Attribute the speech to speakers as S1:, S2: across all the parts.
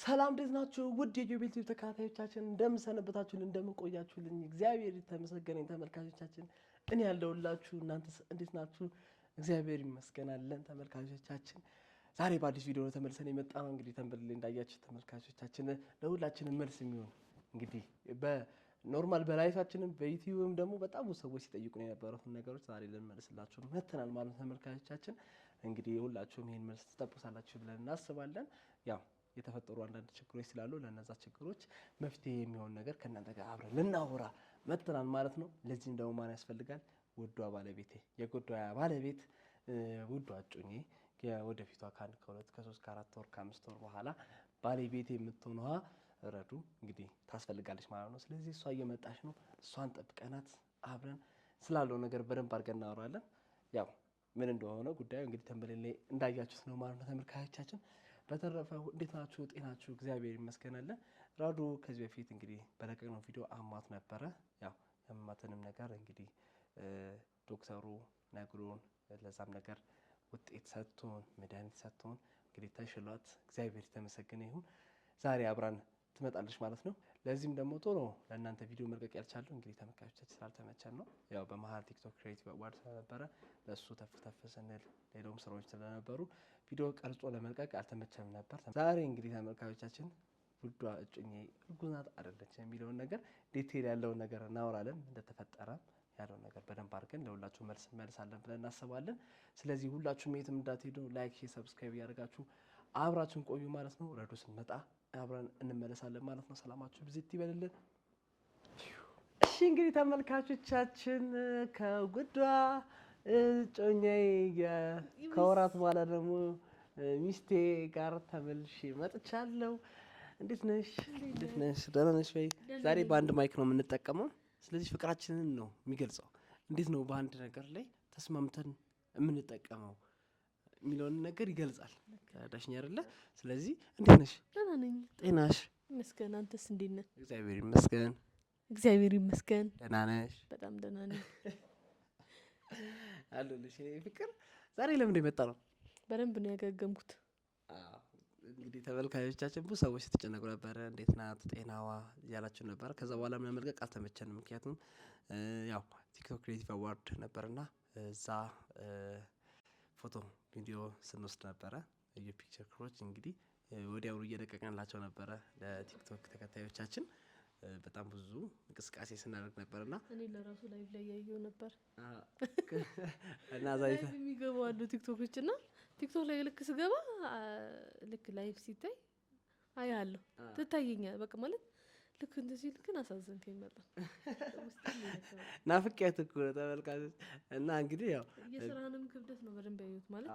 S1: ሰላም እንዴት ናችሁ? ውድ የጆቤል ቲቪ ተከታታዮቻችን እንደምን ሰነበታችሁልን? እንደምን ቆያችሁልን? እግዚአብሔር የተመሰገነ ተመልካቾቻችን እኔ ያለሁላችሁ እናንተስ እንዴት ናችሁ? እግዚአብሔር ይመስገናለን። ተመልካቾቻችን ዛሬ በአዲስ ቪዲዮ ነው ተመልሰን የመጣ ነው። እንግዲህ ተንበል ላይ እንዳያችሁ ተመልካቾቻችን ለሁላችንም መልስ የሚሆን እንግዲህ በኖርማል በላይፋችንም በዩቲዩብም ደግሞ በጣም ብዙ ሰዎች ሲጠይቁን የነበሩትን ነገሮች ዛሬ ልንመልስላችሁ መጥተናል ማለት ተመልካቾቻችን። እንግዲህ ሁላችሁም ይሄን መልስ ትጠብቁሳላችሁ ብለን እናስባለን። ያው የተፈጠሩ አንዳንድ ችግሮች ስላሉ ለነዛ ችግሮች መፍትሄ የሚሆን ነገር ከእናንተ ጋር አብረን ልናወራ መጥተናል ማለት ነው። ለዚህም ደግሞ ማን ያስፈልጋል? ውዷ ባለቤቴ፣ የጉዷ ባለቤት፣ ውዷ እጮኜ ወደፊቷ ከአንድ ከሁለት ከሶስት ከአራት ወር ከአምስት ወር በኋላ ባለቤቴ የምትሆነዋ ረዱ እንግዲህ ታስፈልጋለች ማለት ነው። ስለዚህ እሷ እየመጣች ነው። እሷን ጠብቀናት አብረን ስላለው ነገር በደንብ አድርገን እናወራለን። ያው ምን እንደሆነ ጉዳዩ እንግዲህ ተንበሌ ላይ እንዳያችሁት ነው ማለት ነው ተመልካቾቻችን። በተረፈ እንዴት ናችሁ? ጤናችሁ? እግዚአብሔር ይመስገናለን። ራዱ ከዚህ በፊት እንግዲህ በለቀቅነው ቪዲዮ አሟት ነበረ። ያው ያማትንም ነገር እንግዲህ ዶክተሩ ነግሮን ለዛም ነገር ውጤት ሰጥቶን መድኃኒት ሰጥቶን እንግዲህ ተሽሏት እግዚአብሔር የተመሰገነ ይሁን ዛሬ አብራን ትመጣለች ማለት ነው። ለዚህም ደግሞ ቶሎ ለእናንተ ቪዲዮ መልቀቅ ያልቻለው እንግዲህ ተመልካቾቻችን ስላልተመቸን ነው። ያው በመሀል ቲክቶክ ክሬቲቭ አዋርድ ስለነበረ ለእሱ ተፍ ስንል ሌሎችም ስራዎች ስለነበሩ ቪዲዮ ቀርጾ ለመልቀቅ አልተመቸም ነበር። ዛሬ እንግዲህ ተመልካቾቻችን ውዷ እጮኜ እርጉዝ ናት አይደለች የሚለውን ነገር ዲቴል ያለውን ነገር እናወራለን። እንደተፈጠረ ያለውን ነገር በደንብ አድርገን ለሁላችሁ መልስ እንመልሳለን ብለን እናስባለን። ስለዚህ ሁላችሁም የትም እንዳትሄዱ ላይክ፣ ሼር፣ ሰብስክራይብ እያደረጋችሁ አብራችሁን ቆዩ ማለት ነው። ረዱ ስንመጣ አብረን እንመለሳለን ማለት ነው። ሰላማችሁ ብዝት ይበልልን። እሺ እንግዲህ ተመልካቾቻችን ከጉዷ እጮኛዬ ከወራት በኋላ ደግሞ ሚስቴ ጋር ተመልሼ መጥቻለሁ። እንዴት ነሽ? እንዴት ነሽ? ደህና ነሽ ወይ? ዛሬ በአንድ ማይክ ነው የምንጠቀመው። ስለዚህ ፍቅራችንን ነው የሚገልጸው። እንዴት ነው በአንድ ነገር ላይ ተስማምተን የምንጠቀመው የሚለውን ነገር ይገልጻል። ዳሽኛ አይደለ? ስለዚህ እንዴት ነሽ?
S2: ደህና ነኝ።
S1: ጤናሽ?
S2: ይመስገን። አንተስ እንዴት ነህ?
S1: እግዚአብሔር ይመስገን።
S2: እግዚአብሔር ይመስገን።
S1: ደህና ነሽ?
S2: በጣም ደህና ነኝ።
S1: አለልሽ እኔ ፍቅር። ዛሬ ለምን የመጣ ነው?
S2: በደንብ ነው ያገገምኩት።
S1: እንግዲህ ተመልካቾቻችን ብዙ ሰዎች የተጨነቁ ነበረ። እንዴት ናት ጤናዋ እያላችሁ ነበረ። ከዛ በኋላ ምን መልቀቅ አልተመቸንም። ምክንያቱም ያው ቲክቶክ ክሬቲቭ አዋርድ ነበርና እዛ ፎቶ ቪዲዮ ስንወስድ ነበረ። የፒክቸር ክሮች እንግዲህ ወዲያውኑ እየለቀቅንላቸው ነበረ ለቲክቶክ ተከታዮቻችን። በጣም ብዙ እንቅስቃሴ ስናደርግ ነበርና
S2: እኔ ለራሱ ላይቭ ላይ ያየው ነበር
S1: እና ዛሬ
S2: የሚገባው አሉ ቲክቶኮች እና ቲክቶክ ላይ ልክ ስገባ ልክ ላይቭ ሲታይ አያለሁ ትታየኛል። በቃ ማለት ልክ እንደዚህ ልክን አሳዘንከኝ በጣም
S1: ናፍቄያት እኮ ተመልካቾች። እና እንግዲህ ያው
S2: የስራንም ክብደት ነው በደንብ ያዩት ማለት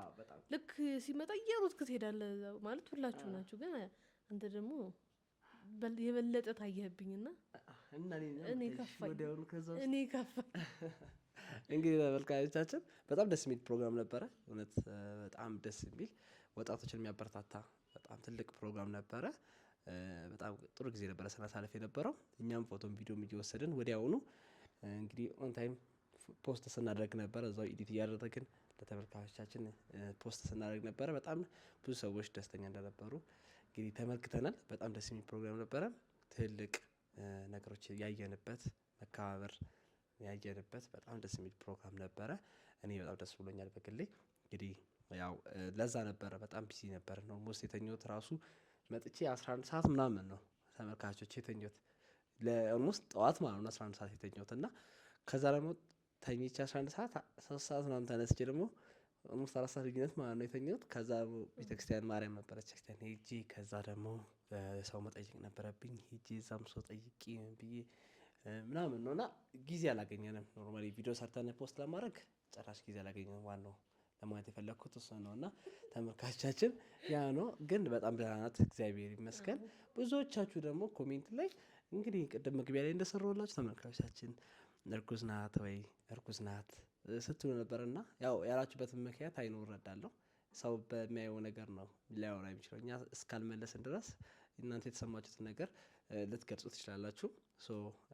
S2: ልክ ሲመጣ እየሮጥክ ትሄዳለህ ማለት ሁላችሁ ናችሁ። ግን አንተ ደግሞ የበለጠ ታየህብኝና እኔ ከፋኝ።
S1: እንግዲህ ተመልካቾቻችን በጣም ደስ የሚል ፕሮግራም ነበረ። እውነት በጣም ደስ የሚል ወጣቶችን የሚያበረታታ በጣም ትልቅ ፕሮግራም ነበረ። በጣም ጥሩ ጊዜ ነበረ ስናሳልፍ የነበረው። እኛም ፎቶም ቪዲዮም እየወሰድን ወዲያውኑ እንግዲህ ኦን ታይም ፖስት ስናደርግ ነበረ። እዛው ኤዲት እያደረግን ለተመልካቾቻችን ፖስት ስናደርግ ነበረ። በጣም ብዙ ሰዎች ደስተኛ እንደነበሩ እንግዲህ ተመልክተናል። በጣም ደስ የሚል ፕሮግራም ነበረ። ትልቅ ነገሮች ያየንበት፣ መከባበር ያየንበት በጣም ደስ የሚል ፕሮግራም ነበረ። እኔ በጣም ደስ ብሎኛል በግሌ። እንግዲህ ያው ለዛ ነበረ በጣም ቢዚ ነበር ነው ሞስት የተኛሁት ራሱ መጥቼ 11 ሰዓት ምናምን ነው ተመልካቾች የተኛሁት። ለኦልሞስት ጠዋት ማለት ነው 11 ሰዓት የተኛሁት እና ከዛ ደግሞ ተኝቼ 11 ሰዓት 3 ሰዓት ምናምን ተነስቼ ደግሞ ኦልሞስት 4 ሰዓት ልዩነት ማለት ነው የተኛሁት። ከዛ ቤተክርስቲያን ማርያም ነበረች ቤተክርስቲያን ሄጄ ከዛ ደግሞ ሰው መጠየቅ ነበረብኝ ሄጄ እዛም ሰው ጠይቄ ብዬ ምናምን ነውና ጊዜ አላገኘንም። ኖርማሊ ቪዲዮ ሰርተን ፖስት ለማድረግ ጭራሽ ጊዜ አላገኘንም። ዋናው ለማለት የፈለኩት እሱ ነውና ተመልካቾቻችን ያ ነው። ግን በጣም ደህና ናት እግዚአብሔር ይመስገን። ብዙዎቻችሁ ደግሞ ኮሜንት ላይ እንግዲህ ቅድም መግቢያ ላይ እንደሰራሁላችሁ ተመልካቾቻችን እርጉዝ ናት ወይ እርጉዝ ናት ስትሉ ነበርና ያው ያላችሁበትን ምክንያት አይኖር እረዳለሁ። ሰው በሚያየው ነገር ነው ሊያወራ የሚችለው። እኛ እስካልመለስን ድረስ እናንተ የተሰማችሁትን ነገር ልትገልጹ ትችላላችሁ።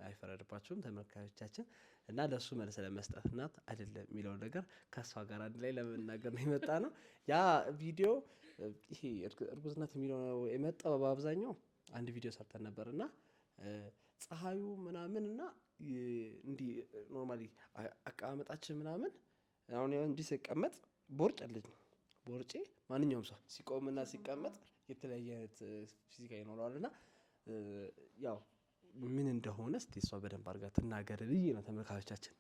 S1: አይፈረድባችሁም ተመልካቾቻችን። እና ለእሱ መልስ ለመስጠት እናት አይደለም የሚለው ነገር ከእሷ ጋር አንድ ላይ ለመናገር ነው የመጣ ነው። ያ ቪዲዮ ይሄ እርጉዝነት የሚለው የመጣው በአብዛኛው አንድ ቪዲዮ ሰርተን ነበር እና ፀሐዩ ምናምን እና እንዲህ ኖርማሊ አቀማመጣችን ምናምን አሁን እንዲህ ሲቀመጥ ቦርጭ አለኝ። ቦርጬ ማንኛውም ሰው ሲቆምና ሲቀመጥ የተለያየ አይነት ፊዚካ ይኖረዋል እና ያው ምን እንደሆነ እስቲ እሷ በደንብ አድርጋ ትናገር ብዬ ነው ተመልካቾቻችን።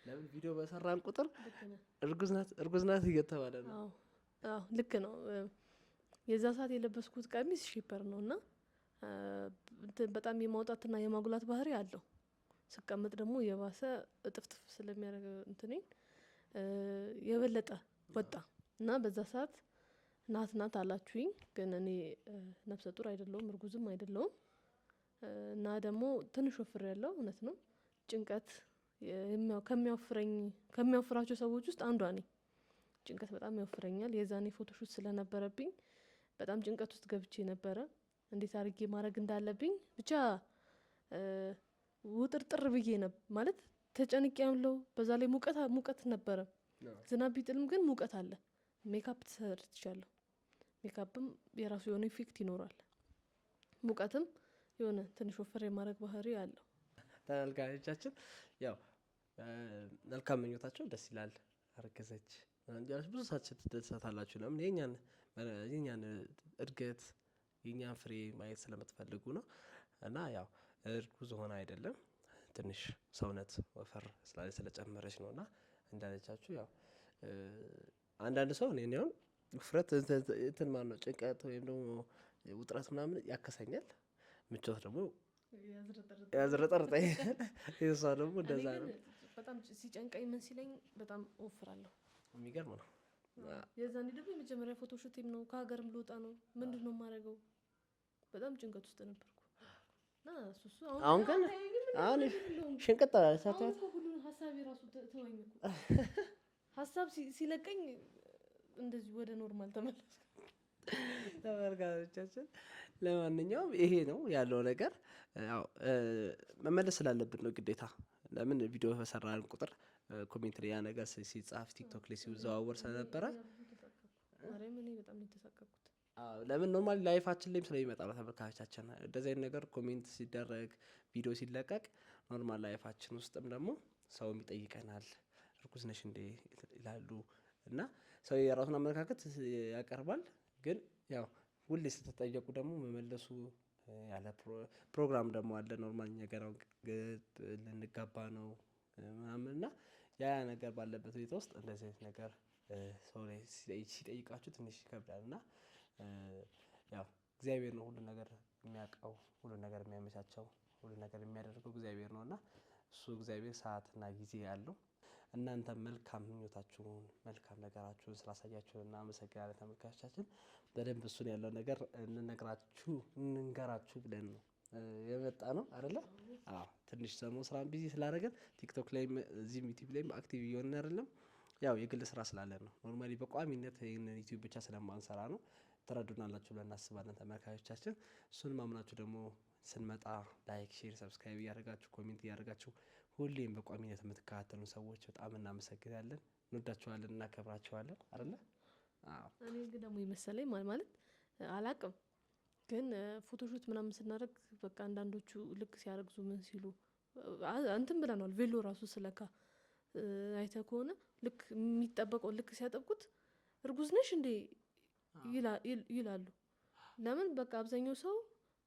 S1: ለምን ቪዲዮ በሰራን ቁጥር እርጉዝናት እየተባለ ነው።
S2: አዎ ልክ ነው። የዛ ሰዓት የለበስኩት ቀሚስ ሼፐር ነው እና በጣም የማውጣትና የማጉላት ባህሪ አለው። ስቀመጥ ደግሞ የባሰ እጥፍጥፍ ስለሚያደርግ እንትኔ የበለጠ ወጣ እና በዛ ሰዓት ናት አላችሁኝ። ግን እኔ ነፍሰ ጡር አይደለሁም እርጉዝም አይደለሁም እና ደግሞ ትንሽ ወፍሬ ያለው እውነት ነው። ጭንቀት ከሚያወፍራቸው ሰዎች ውስጥ አንዷ ነኝ። ጭንቀት በጣም ያወፍረኛል። የዛኔ ፎቶሹት ስለነበረብኝ በጣም ጭንቀት ውስጥ ገብቼ ነበረ። እንዴት አድርጌ ማድረግ እንዳለብኝ ብቻ ውጥርጥር ብዬ ነበር ማለት ተጨንቄ ያለው። በዛ ላይ ሙቀት ነበረ። ዝናብ ቢጥልም ግን ሙቀት አለ። ሜካፕ ተሰርቻለሁ። ሜካፕም የራሱ የሆነ ኢፌክት ይኖራል። ሙቀትም የሆነ ትንሽ ወፈር የማድረግ ባህሪ አለው።
S1: ተመልካቾቻችን ያው መልካም ምኞታቸው ደስ ይላል። አረገዘች ብዙ ሰዓት ትደሰታላችሁ። ለምን የኛን እድገት የኛን ፍሬ ማየት ስለምትፈልጉ ነው። እና ያው እርጉዝ ሆነ አይደለም ትንሽ ሰውነት ወፈር ስለጨመረች ነው። እና እንዳለቻችሁ ያው አንዳንድ ሰው እኔ አሁን ውፍረት እንትን ማለት ነው ጭንቀት ወይም ደግሞ ውጥረት ምናምን ያከሰኛል። ምቾት ደግሞ ያዝረጠርጠኝ። እሷ ደግሞ እንደዛ ነው።
S2: በጣም ሲጨንቀኝ ምን ሲለኝ በጣም ወፍራለሁ።
S1: የሚገርም ነው።
S2: የዛኔ ደግሞ የመጀመሪያ ፎቶሹቴም ነው። ከሀገርም ልወጣ ነው። ምንድን ነው የማደርገው? በጣም ጭንቀት ውስጥ ነበርኩ እና እሱ
S1: አሁን ግን አሁን ሽንቅጥ ሳትወጣ
S2: ሁሉን ሀሳብ የራሱ ተወኝ እኮ ሀሳብ ሲለቀኝ እንደዚህ ወደ ኖርማል ተመለስኩ።
S1: ተመልካቾቻችን ለማንኛውም ይሄ ነው ያለው ነገር። ያው መመለስ ስላለብን ነው ግዴታ። ለምን ቪዲዮ በሰራን ቁጥር ኮሜንት ላይ ያ ነገር ሲጻፍ ቲክቶክ ላይ ሲዘዋወር ስለነበረ ለምን ኖርማሊ ላይፋችን ላይም ስለሚመጣ ነው ተመልካቾቻችን። እንደዚህ አይነት ነገር ኮሜንት ሲደረግ ቪዲዮ ሲለቀቅ ኖርማል ላይፋችን ውስጥም ደግሞ ሰውም ይጠይቀናል። እርጉዝ ነሽ እንዴ ይላሉ እና ሰው የራሱን አመለካከት ያቀርባል። ግን ያው ሁሌ ስትጠየቁ ደግሞ መመለሱ ያለ ፕሮግራም ደግሞ አለ። ኖርማል ነገር ልንጋባ ነው ምናምን እና ያ ነገር ባለበት ሁኔታ ውስጥ እንደዚህ አይነት ነገር ሰው ላይ ሲጠይቃችሁ ትንሽ ይከብዳል። እና ያው እግዚአብሔር ነው ሁሉን ነገር የሚያውቀው፣ ሁሉን ነገር የሚያመቻቸው፣ ሁሉን ነገር የሚያደርገው እግዚአብሔር ነው። እና እሱ እግዚአብሔር ሰዓትና ጊዜ ያለው። እናንተ መልካም ምኞታችሁን መልካም ነገራችሁን ስላሳያችሁን እናመሰግናለን ተመልካቾቻችን። በደንብ እሱን ያለው ነገር እንንገራችሁ ብለን ነው የመጣ ነው አይደለ? አዎ ትንሽ ሰሞኑን ስራን ቢዚ ስላደረገን ቲክቶክ ላይም እዚህም ዩቲዩብ ላይም አክቲቭ እየሆንን አይደለም። ያው የግል ስራ ስላለን ነው። ኖርማሊ በቋሚነት ይህንን ዩቲዩብ ብቻ ስለማንሰራ ነው። ትረዱናላችሁ ብለን እናስባለን ተመልካቾቻችን። እሱን ማምናችሁ ደግሞ ስንመጣ ላይክ፣ ሼር፣ ሰብስክራይብ እያደረጋችሁ ኮሜንት እያደረጋችሁ ሁሌም በቋሚነት የምትከታተሉ ሰዎች በጣም እናመሰግናለን። እንወዳችኋለን፣ እናከብራችኋለን አይደለ? አዎ
S2: እኔ ግን ደግሞ የመሰለኝ ማለት አላቅም ግን ፎቶሹት ምናምን ስናደርግ በቃ አንዳንዶቹ ልክ ሲያረግዙ ምን ሲሉ እንትን ብለናል። ቬሎ ራሱ ስለካ አይተህ ከሆነ ልክ የሚጠበቀው ልክ ሲያጠብቁት እርጉዝ ነሽ እንዴ ይላሉ። ለምን በቃ አብዛኛው ሰው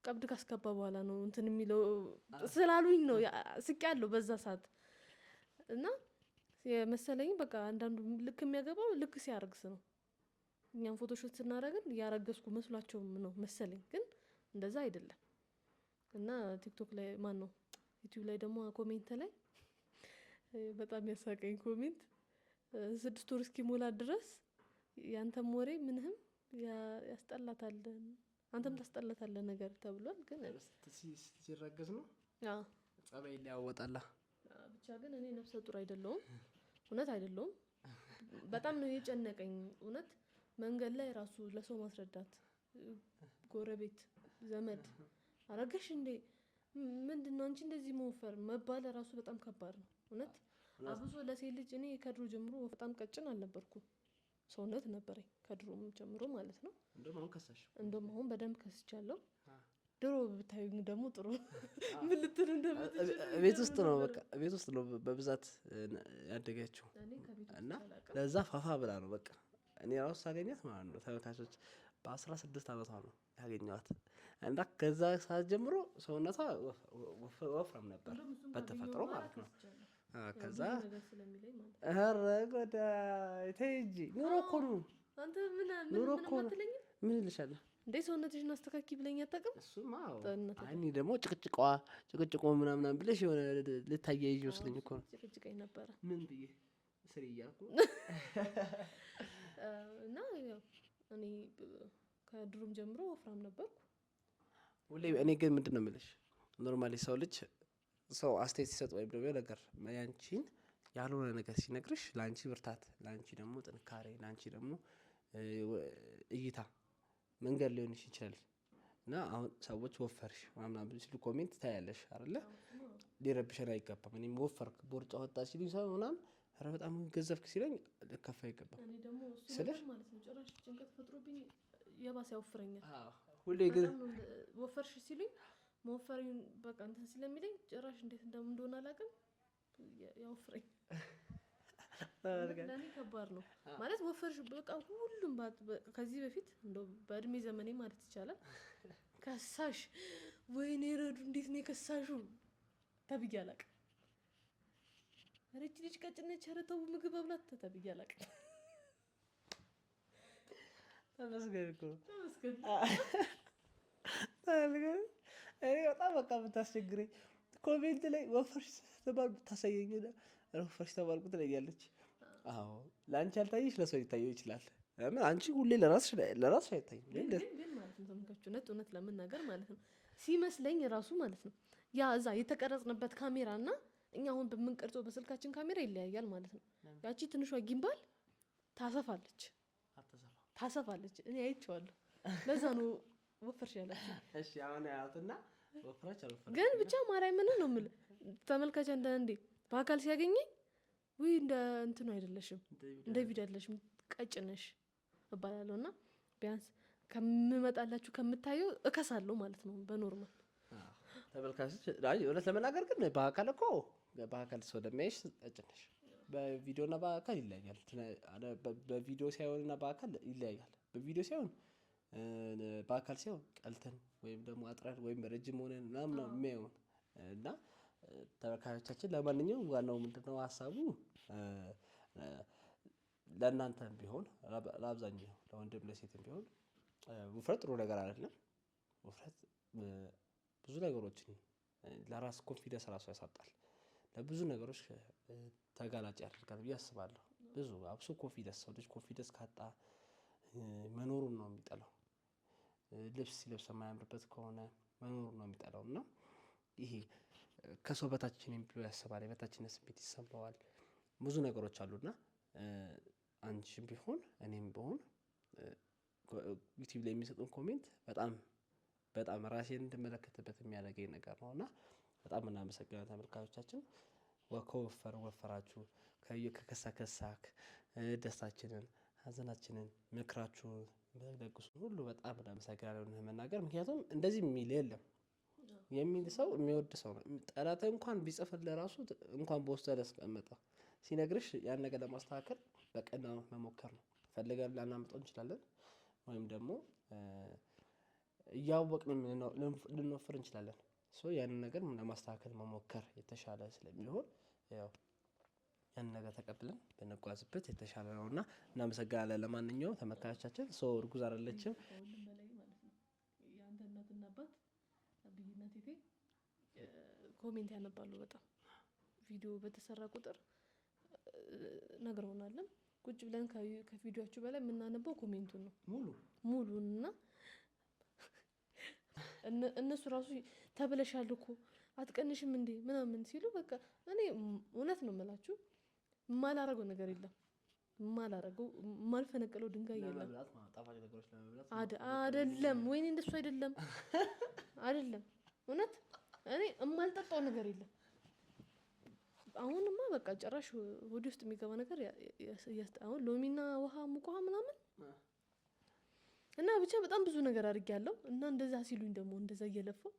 S2: ቀብድ ካስገባ በኋላ ነው እንትን የሚለው ስላሉኝ ነው ስቄያለሁ በዛ ሰዓት። እና የመሰለኝ በቃ አንዳንዱ ልክ የሚያገባው ልክ ሲያረግዝ ነው። እኛም ፎቶሾት ስናደርግን ያረገዝኩ መስሏቸውም ነው መሰለኝ፣ ግን እንደዛ አይደለም። እና ቲክቶክ ላይ ማን ነው ዩቲዩብ ላይ ደግሞ ኮሜንት ላይ በጣም ያሳቀኝ ኮሜንት 6 ወር እስኪሞላ ድረስ ያንተም ወሬ ምንህም ያስጠላታል አንተም ታስጠላታለህ ነገር ተብሏል። ግን
S1: ሲረገዝ ነው ጸባይ ሊያወጣላ
S2: ብቻ። ግን እኔ ነፍሰ ጡር አይደለሁም፣ እውነት አይደለሁም። በጣም ነው የጨነቀኝ እውነት። መንገድ ላይ ራሱ ለሰው ማስረዳት ጎረቤት ዘመድ አረገሽ እንዴ ምንድነው አንቺ እንደዚህ መወፈር መባል ራሱ በጣም ከባድ ነው እውነት። አብሶ ለሴት ልጅ እኔ ከድሮ ጀምሮ በጣም ቀጭን አልነበርኩም፣ ሰውነት ነበረኝ ከድሮም ጀምሮ ማለት ነው። እንደውም አሁን በደንብ ከስቻለሁ። ድሮ ብታዩኝ ደግሞ ጥሩ ምን ልትል እንደምትችል
S1: ቤት ውስጥ ነው በቃ ቤት ውስጥ ነው በብዛት ያደገችው እና ለዛ ፋፋ ብላ ነው በቃ እኔ ራሱ ሳገኛት ማለት ነው ተመልካቾች በ16 ዓመቷ ነው ያገኘኋት እና ከዛ ሰዓት ጀምሮ ሰውነቷ ወፍራም ነበር በተፈጥሮ ማለት ነው። ከዛ ኧረ ጎዳይ ተይ እንጂ ኑሮ እኮ ነው
S2: አንተ ኑሮ እኮ ነው
S1: ምን እልሻለሁ
S2: እንዴ ሰውነትሽን አስተካኪ ብለኝ አታውቅም?
S1: እሱማ እኔ ደግሞ ጭቅጭቆ ምናምን ብለሽ የሆነ ልታያይዥ መስለኝ እኮ ነው።
S2: ጭቅጭቀኝ ነበረ
S1: ምን ብዬ ስሪ እያልኩ
S2: እና ያው እኔ ከድሮም ጀምሮ ወፍራም ነበርኩ
S1: ሁሌ። እኔ ግን ምንድን ነው የምልሽ ኖርማሊ ሰው አስተያየት ሲሰጥ ወይም ደግሞ ነገር ያንቺን ያልሆነ ነገር ሲነግርሽ ለአንቺ ብርታት፣ ለአንቺ ደግሞ ጥንካሬ፣ ለአንቺ ደግሞ እይታ መንገድ ሊሆንሽ ይችላል እና አሁን ሰዎች ወፈርሽ ምናምን ሲሉ ኮሜንት ታያለሽ አይደለ? ሊረብሸን አይገባም። እኔም ወፈርክ ቦርጫ ወጣ ሲሉኝ ሰው ምናምን ኧረ በጣም ገዘፍክ ሲለኝ ልከፋ አይገባም።
S2: እኔ ደግሞ እሱ ነገር ማለት ነው ጭራሽ ጭንቀት ፈጥሮብኝ የባሰ ያወፍረኛል።
S1: ሁሌ ግን
S2: ወፈርሽ ሲሉኝ መወፈሬን በቃ እንትን ስለሚለኝ ጭራሽ እንዴት እንደሆነ አላውቅም ያወፍረኝ። ለኔ ከባድ ነው ማለት ወፈርሽ በቃ ሁሉም ከዚህ በፊት እንደው በእድሜ ዘመኔ ማለት ይቻላል ከሳሽ ወይኔ ረዱ እንዴት ነው የከሳሹ ተብዬ አላውቅም። ኧረ ይህች ልጅ ቀጭን ነች ኧረ ተው ምግብ መብላት ተብዬ አላውቅም።
S1: ተመስገን እኮ እኔ በጣም በቃ የምታስቸግረኝ ኮሜንት ላይ ወፈርሽ ተባል ብታሳየኝ ወፈርሽ ተባልኩ ትለኛለች። አዎ ለአንቺ አልታየሽ ለሰው ሊታየው ይችላል። ለምን አንቺ ሁሌ ለራስሽ አይታይም።
S2: ግን ማለት ነው ተመልካቾች እውነት ለመናገር ማለት ነው ሲመስለኝ ራሱ ማለት ነው ያ እዛ የተቀረጽንበት ካሜራ እና እኛ አሁን በምንቀርጸው በስልካችን ካሜራ ይለያያል ማለት ነው። ያቺ ትንሿ ጊምባል ታሰፋለች። እኔ አይቼዋለሁ። ለዛ ነው ወፈርሽ ያላችሁ።
S1: እሺ አሁን ያውትና ወፍራች አልወፈራች
S2: ግን ብቻ ማርያምን ነው የምልህ ተመልካች እንደ በአካል ሲያገኘኝ ውይ እንደ እንትኑ አይደለሽም እንደ ቪዲዮ አይደለሽም ቀጭነሽ እባላለሁ እና ቢያንስ ከምመጣላችሁ ከምታየው እከሳለሁ ማለት ነው በኖርማል
S1: ተመልካቾች። እውነት ለመናገር ግን በአካል ሰው ለሚያይሽ ቀጭነሽ በቪዲዮና በአካል ይለያያል። በቪዲዮ ሳይሆንና በአካል ይለያያል። በቪዲዮ ሳይሆን በአካል ሳይሆን ቀልተን ወይም ደግሞ አጥረን ወይም ረጅም ሆነን ምናምን ነው የሚያየውን እና ተመልካቾቻችን ለማንኛውም ዋናው ምንድነው ሀሳቡ ለእናንተም ቢሆን ለአብዛኛው ለወንድም ለሴትም ቢሆን ውፍረት ጥሩ ነገር አይደለም። ውፍረት ብዙ ነገሮችን ለራስ ኮንፊደንስ ራሱ ያሳጣል። ለብዙ ነገሮች ተጋላጭ ያደርጋል ብዬ አስባለሁ። ብዙ አብሶ ኮንፊደንስ ሰው ልጅ ኮንፊደንስ ካጣ መኖሩን ነው የሚጠላው። ልብስ ሲለብስ የማያምርበት ከሆነ መኖሩን ነው የሚጠላው እና ይሄ ከሰው በታችን ብሎ ያስባል። የበታችነት ስሜት ይሰማዋል። ብዙ ነገሮች አሉና አንቺም ቢሆን እኔም ቢሆን ዩቲዩብ ላይ የሚሰጡን ኮሜንት በጣም ራሴን እንድመለከትበት የሚያደርገኝ ነገር ነው እና በጣም እናመሰግናለን ተመልካቾቻችን። ወፈራችሁ ከከሳክ ደስታችንን ሀዘናችንን ምክራችሁን ደግሱን ሁሉ በጣም እናመሰግናለን መናገር። ምክንያቱም እንደዚህ የሚል የለም የሚል ሰው የሚወድ ሰው ነው። ጠላት እንኳን ቢጽፍልህ ራሱ እንኳን በውስጥ ያስቀመጠ ሲነግርሽ ያን ነገር ለማስተካከል በቀና መሞከር ነው። ፈልገን ላናመጣው እንችላለን ወይም ደግሞ እያወቅን ልንወፍር እንችላለን። ያንን ነገር ለማስተካከል መሞከር የተሻለ ስለሚሆን ያው ያንን ነገር ተቀብለን ብንጓዝበት የተሻለ ነውና እናመሰግናለን። ለማንኛውም ተመልካቾቻችን እርጉዝ አይደለችም።
S2: ከሁሉም በላይ ማለት ነው የአንተ እናትና አባት አብይና ቴቴ ኮሜንት ያነባሉ። በጣም ቪዲዮ በተሰራ ቁጥር ነግረውናል። ቁጭ ብለን ከቪዲዮአችሁ በላይ የምናነበው ኮሜንቱን ነው ሙሉን እና እነሱ ራሱ ተብለሻል እኮ አትቀንሽም እንዴ ምናምን ሲሉ በቃ እኔ እውነት ነው የምላችሁ የማላረገው ነገር የለም። ማላረገው ማልፈነቀለው ድንጋይ የለም።
S1: ለመብላት ጣፋጭ ነገሮች ለመብላት
S2: አይደለም። ወይኔ እንደሱ አይደለም አይደለም። እውነት እኔ የማልጠጣው ነገር የለም። አሁንማ በቃ ጭራሽ ሆዴ ውስጥ የሚገባ ነገር አሁን ሎሚና ውሃ ሙቅ ውሃ ምናምን እና ብቻ በጣም ብዙ ነገር አድርጌያለሁ። እና እንደዛ ሲሉኝ ደግሞ እንደዛ እየለፈው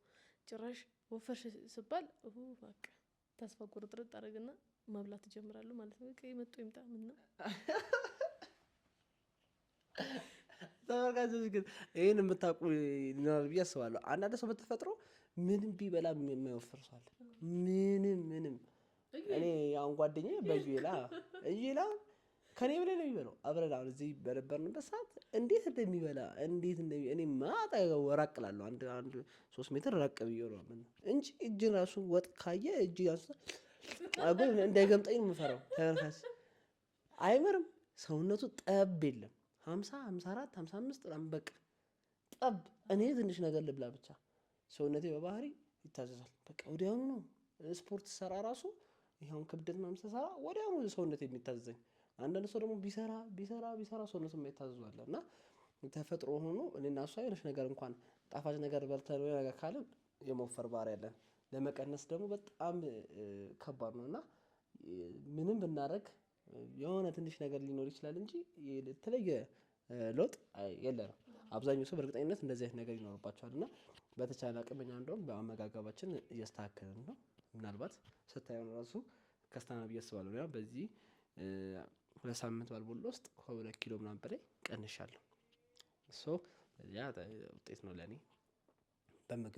S2: ጭራሽ ወፈርሽ ስባል በቃ ተስፋ ቁርጥርጥ አደረግና መብላት እጀምራለሁ ማለት ነው። በቃ መጥቶ ይምጣ ምን ነው
S1: ተመልካቾች ግን ይሄን የምታውቁ ይኖራል ብዬ አስባለሁ። አንዳንድ ሰው በተፈጥሮ ምንም ቢበላ የማይወፍር ሰው አለ። ምንም እኔ አሁን ጓደኛዬ በዩላ ከኔ በላይ ነው የሚበላው። አብረን አሁን እዚህ በነበርንበት ሰዓት እንዴት እንደሚበላ እኔ ማታ ራቅ እላለሁ። አንድ 3 ሜትር ራቅ ብዬ ነው እንጂ እጅን ራሱ ወጥ ካየ እጅ አጎል እንዳይገምጠኝ ነው የምፈራው። ተመልካች አይመርም ሰውነቱ ጠብ የለም 50 54 55 ምናምን በቃ ጠብ። እኔ ትንሽ ነገር ልብላ ብቻ ሰውነቴ በባህሪ ይታዘዛል። በቃ ወዲያውኑ ነው ስፖርት ሰራ ራሱ ይሄውን ክብደት ምናምን ስሰራ ወዲያውኑ ሰውነቴ የሚታዘዘኝ። አንዳንድ ሰው ደግሞ ቢሰራ ሰውነቱ የማይታዘዙ አለ። እና ተፈጥሮ ሆኖ እኔና እሷ የሆነች ነገር እንኳን ጣፋጭ ነገር በልተን ወይ ነገር ካለ የመወፈር ባህሪ ያለን፣ ለመቀነስ ደግሞ በጣም ከባድ ነው። እና ምንም ብናደርግ የሆነ ትንሽ ነገር ሊኖር ይችላል እንጂ የተለየ ለውጥ የለንም። አብዛኛው ሰው በእርግጠኝነት እንደዚህ አይነት ነገር ይኖርባቸዋል። እና በተቻለ አቅም እኛ እንደውም በአመጋገባችን እያስተካከልን ነው። ምናልባት ስታየው ራሱ ከስታና ብዬ አስባለሁ። ያ በዚህ 2 ሳምንት ባልሞላ ውስጥ 2 ኪሎ ምናምን በላይ ቀንሻለሁ። ያ ውጤት ነው ለእኔ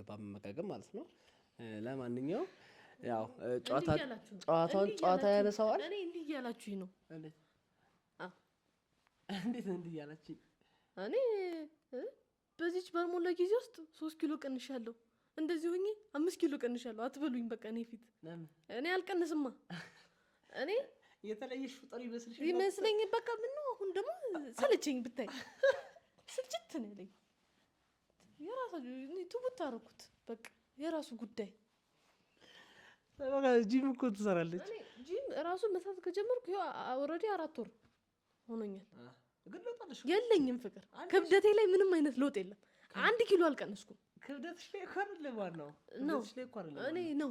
S1: በአመጋገብ ማለት ነው። ለማንኛውም ያው ጨዋታ ያነሳዋል።
S2: እኔ እንዲህ እያላችሁኝ ነው።
S1: እንዴት እንዲህ እያላችሁኝ?
S2: እኔ በዚች ባልሞላ ጊዜ ውስጥ 3 ኪሎ ቀንሻለሁ። እንደዚህ ሆኜ 5 ኪሎ ቀንሻለሁ አትበሉኝ። በቃ እኔ ፊት እኔ አልቀንስማ። እኔ
S1: የተለየሽ ፍጡር
S2: ይመስለኝ በቃ ምን ነው አሁን ደግሞ ሰለቸኝ ብታይ ስልችት ነው ያለኝ። የራሱ ትውት አደረኩት በቃ የራሱ ጉዳይ።
S1: በቃ ጂም እኮ ትሰራለች።
S2: እኔ ጂም ራሱ መስራት ከጀመርኩ ኦልሬዲ 4 ወር ሆኖኛል።
S1: ግን ለውጣለሽ
S2: የለኝም ፍቅር ክብደቴ ላይ ምንም አይነት ለውጥ የለም። 1 ኪሎ አልቀነስኩም።
S1: ክብደትሽ ላይ እኮ አይደለም ዋናው ክብደትሽ ላይ እኮ አይደለም
S2: እኔ ነው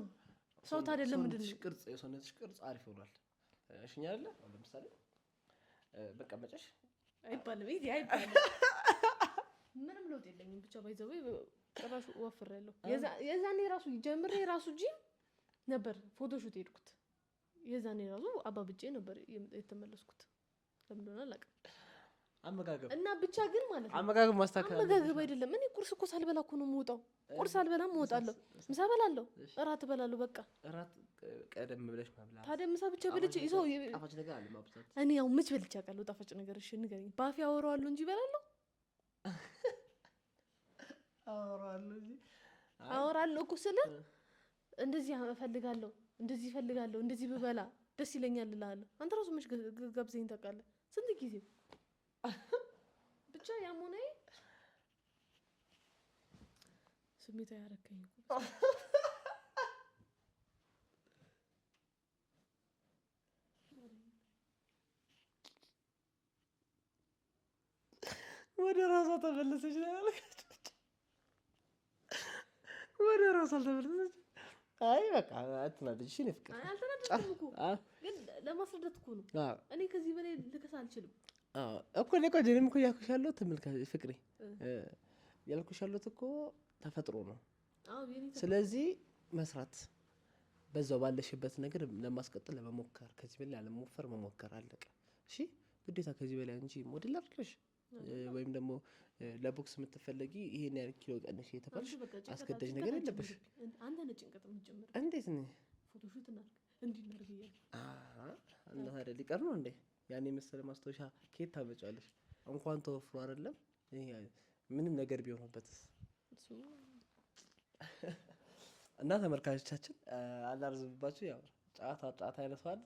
S2: ሰው አይደለም። ምንድነው
S1: ቅርጽ የሰውነትሽ ቅርጽ አሪፍ ሆኗል። እሺኛ አይደለ? ለምሳሌ መቀመጫሽ
S2: አይባልም ይሄ አይባልም። ምንም ለውጥ የለኝም። ብቻ ባይዘው ጭራሽ ወፍሬያለሁ። የዛኔ ራሱ ጀምሬ ራሱ ጂም ነበር ፎቶሹት ሄድኩት። የዛኔ ራሱ አባብጬ ነበር የተመለስኩት። ለምን እንደሆነ አላውቅም።
S1: አመጋገብ
S2: እና ብቻ ግን ማለት ነው
S1: አመጋገብ ማስተካከል
S2: አመጋገብ አይደለም። እኔ ቁርስ እኮ ሳልበላ እኮ ነው የምወጣው። ቁርስ አልበላም እወጣለሁ። ምሳ በላለሁ፣ እራት እበላለሁ። በቃ
S1: እራት ቀደም ብለሽ መብላት።
S2: ታዲያ ምሳ ብቻ በልቼ ይዘው
S1: ጣፋጭ ነገር አለ ማብዛት።
S2: እኔ ያው መች በልቼ አውቃለሁ ጣፋጭ ነገር? እሺ ንገረኝ። ባፌ አወራዋለሁ እንጂ እበላለሁ? አወራለሁ እኮ ስለ እንደዚህ እፈልጋለሁ፣ እንደዚህ ብበላ ደስ ይለኛል እላለሁ። አንተ ራሱ መች ጋብዘኝ ታውቃለህ? ስንት ጊዜ ብቻ ያሞኔ ስሜት ያረከኝ እኮ
S1: ወደ ራሷ ተመለሰች ነው ያልከች። ወደ ራሷ ተመለሰች። አይ በቃ አትናደጂ። እሺ ነው ፍቅር
S2: አልተናደድኩም እኮ ግን ለማስረዳት እኮ ነው። እኔ ከዚህ በላይ ልከስ አልችልም
S1: እኮ። እኔ ቆንጆ እኮ ያልኩሽ ያለሁት ተመልካች ፍቅሬ ያልኩሽ ያለሁት እኮ ተፈጥሮ ነው። ስለዚህ መስራት በዛው ባለሽበት ነገር ለማስቀጠል ለመሞከር፣ ከዚህ በላይ ለመወፈር መሞከር አለቀ። እሺ ግዴታ ከዚህ በላይ እንጂ ሞዴል አይደለሽ ወይም ደግሞ ለቦክስ የምትፈለጊ ይሄን ያህል ኪሎ ቀንሽ የተባልሽ አስገዳጅ ነገር የለብሽ።
S2: አንተ ነህ ጭንቀት የምትጀምር።
S1: እንዴት ነው
S2: ፎቶሹት እናድርግ እንዲናርግ ይያል
S1: እና ታዲያ ሊቀር ነው እንዴ? ያኔ መሰለ ማስታወሻ ከየት ታመጫለሽ? እንኳን ተወፍሮ አይደለም ይሄ ምንም ነገር ቢሆንበትስ። እና ተመልካቾቻችን አላርዝምባችሁ፣ ያው ጫታ ያነሳዋል።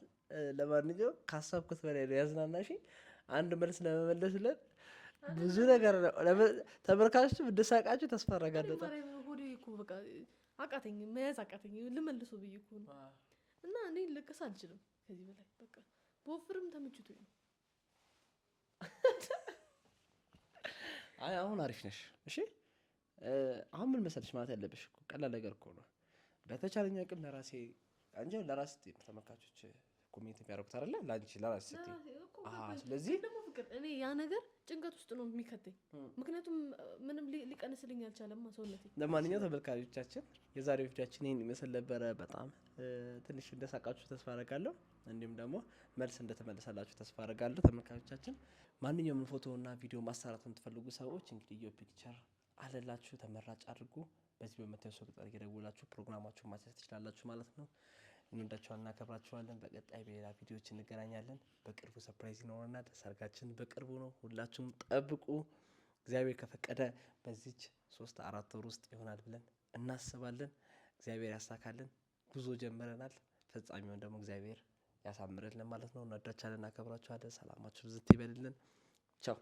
S1: ለማንኛውም ካሰብኩት በላይ ነው ያዝናናሽ። አንድ መልስ ለመመለስለት ብዙ ነገር ነው። ተመልካቾች እንደሳቃችሁ ተስፋ አደርጋለሁ።
S2: ሆዴ እኮ በቃ አቃተኝ፣ መያዝ አቃተኝ። ልመልሰው ብዬ እኮ ነው። እና እኔ ልቀስ አልችልም ከዚህ በላይ በቃ በወፍርም ተመችቶኝ ነው።
S1: አይ አሁን አሪፍ ነሽ። እሺ አሁን ምን መሰለሽ ማለት ያለብሽ እኮ ቀላል ነገር እኮ ነው። በተቻለኝ አቅም ለራሴ አንቺ ለራስሽ ተመልካቾች ኮሜንት የሚያደርጉት አይደለ ለአንቺ ለራስሽ ስትይ ስለዚህ
S2: ደግሞ ፍቅር እኔ ያ ነገር ጭንቀት ውስጥ ነው የሚከተኝ። ምክንያቱም ምንም ሊቀንስልኝ አልቻለም ሰውነቴ።
S1: ለማንኛውም ተመልካቾቻችን የዛሬው ቪዲዮአችን ይሄን ይመስል ነበረ። በጣም ትንሽ እንደሳቃችሁ ተስፋ አደርጋለሁ። እንዲሁም ደግሞ መልስ እንደተመለሰላችሁ ተስፋ አደርጋለሁ። ተመልካቾቻችን ማንኛውም ፎቶና ቪዲዮ ማሰራት የምትፈልጉ ሰዎች እንግዲህ ኢዮ ፒክቸር አለላችሁ ተመራጭ አድርጉ። በዚህ በመታየው ሰው ቁጥር እየደወላችሁ ፕሮግራማችሁን ማሳየት ትችላላችሁ ማለት ነው። እንወዳችኋለን፣ እናከብራችኋለን። በቀጣይ በሌላ ቪዲዮዎች እንገናኛለን። በቅርቡ ሰርፕራይዝ ይኖረናል። ሰርጋችን በቅርቡ ነው። ሁላችሁም ጠብቁ። እግዚአብሔር ከፈቀደ በዚች 3-4 ወር ውስጥ ይሆናል ብለን እናስባለን። እግዚአብሔር ያሳካልን። ጉዞ ጀምረናል። ፍጻሜውን ደግሞ እግዚአብሔር ያሳምርልን ማለት ነው። እንወዳችኋለን፣ እናከብራችኋለን። ሰላማችሁ ዝት ይበልልን። ቻው